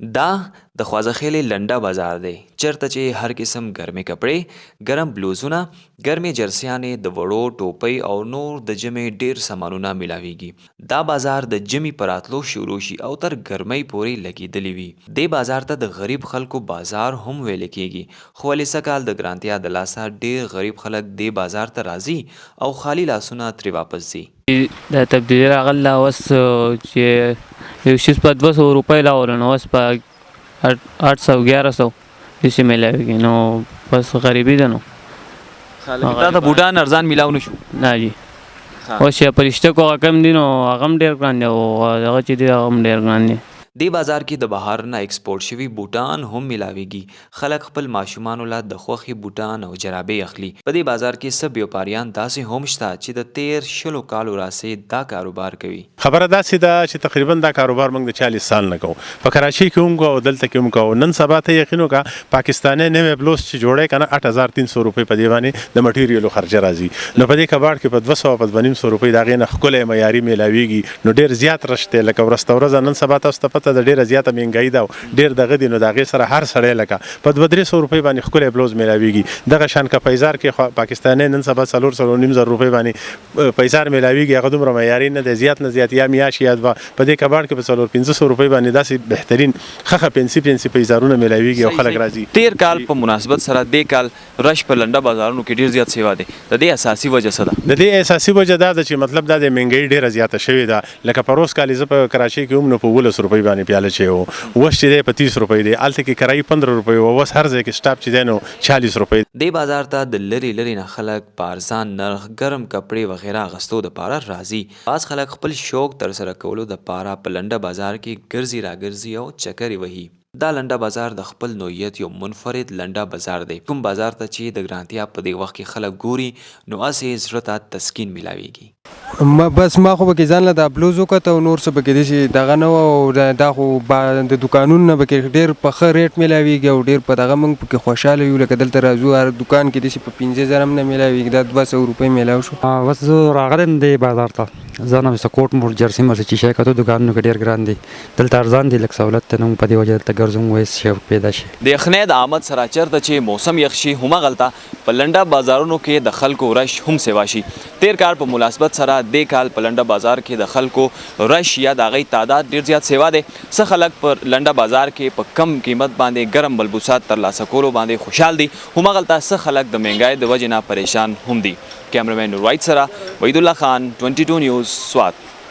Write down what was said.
دا د خوازخېلې لنډه بازار دی چېرته چې هر قسم ګرمې کپړې ګرم بلوزونه ګرمې جرسیانې د وړو ټوپۍ او نور د ژمي ډېر سامانونه میلاویږي دا بازار د ژمي په راتلو شروع شي او تر ګرمۍ پورې لګېدلی وي دې بازار ته د غریب خلکو بازار هم ویل کېږي خو ولې سږ کال د ګرانتیا د لاسه ډېر غریب خلک دې بازار ته راځي او خالي لاسونه ترې واپس ځي دا تبدیلی راغله اوس چې یو شیز په 200 روپۍ راوړو نو اوس په 800 1100 داسې میلاویږي نو بس غریبي ده نو دا د بوټان ارزان میلاو نشو نه جي اوس چې پرشتکو هغه کم دي نو هغه هم ډېر ګران دی او هغه چې دی هغه هم ډېر ګران دی دې بازار کې د بهر نه ایکسپورټ شوي بوټان هم میلاویږي خلک خپل ماشومانو له د خوښې بوټان او جرابې اخلي په دې بازار کې څه بیوپاریان داسې هم شته چې د تیر شلو کالو راسې دا کاروبار کوي خبره داسې ده چې تقریبا دا کاروبار موږ د 40 سال نه کوو په کراچۍ کې هم کوو او دلته کې هم کوو نن سبا ته یقین وکړه پاکستاني نوې بلوز چې جوړی کنه 8300 روپۍ په دې باندې د مټیریالو خرچه راځي نو په دې کباړ کې په 200 په 250 روپۍ د هغې نه ښکلی معیاري میلاویږي نو ډېر زیات رش دی لکه ورځ ورځ نن سبا تاسو ته پته ده ډېره زیاته مهنګایي ده ډېر دغه دي نو د هغې سره هر سړی لکه په 200-300 روپۍ باندې ښکلی بلوز میلاویږي دغه شان که پیزار کې پاکستاني نن سبا 400-450 روپۍ باندې پیزار میلاویږي هغه دومره معیاري نه دی زیات نه زیات یا میاشت یا دوه په دې کباړ کې په 400-500 روپۍ باندې داسې بهترین ښه پنسي پیزارونه میلاویږي او خلک راځي تیر کال په مناسبت سره دې کال رش په لنډه بازارونو کې ډېر زیات سیوا دی د دې اساسي وجه څه ده د دې اساسي وجه دا ده چې مطلب دا د مهنګایي ډېره زیاته شوې ده لکه پروس کال زه په کراچۍ کې هم نو په 1200 روپۍ باندې پیاله چې و اوس چې دی په 30 روپۍ دی هلته کې کرایي 15 روپۍ و اوس هر ځای کې سټاپ چې دی نو 40 روپۍ دې بازار ته د لرې نه خلک په ارزان نرخ ګرم کپړې وغیره اغوستو دپاره راځي بعض خلک خپل شوق ترسره کولو دپاره په لنډه بازار کې ګرځي راګرځي او چکرې وهي دا لنډه بازار د خپل نوعیت یو منفرد لنډه بازار دی کوم بازار ته چې د ګرانتیا په دې وخت کې خلک ګوري نو هسې زړه ته تسکین میلاویږي بس ما خو پکې ځان له دا بلوز وکته او نور څه پکې داسې دغه نه وه او دا خو د دوکانونو نه پکې ډېر په ښه ریټ میلاویږي او ډېر په دغه موږ پکې خوشحاله یو لکه دلته راځو هر دوکان کې داسې په 15,000 هم نه میلاویږي دا 200 روپۍ میلاو شو بس زه راغلی یم دې بازار ته زه نه سکوټ مور جرسي مرسي چې شی کتو دوکانونو کې ډېر ګران دي دلته ارزان دي لږ سهولت ته نه په دې وجه دلته ګرځم وایس شوق پیدا شي د یخنۍ د آمد سره چېرته چې موسم یخ شي همغلته په لنډه بازارونو کې د خلکو رش هم سیوا شي تیر کال په مناسبت سره دې کال په لنډه بازار کې د خلکو رش یا د هغوی تعداد ډېر زیات سیوا دی څه خلک پر لنډه بازار کې په کم قیمت باندې ګرم ملبوسات ترلاسه کولو باندې خوشحال دي همغلته څه خلک د مهنګۍ د وجې نه پریشان هم دي کیمرمین نور وحید سره وحید الله خان 22 نیوز سوات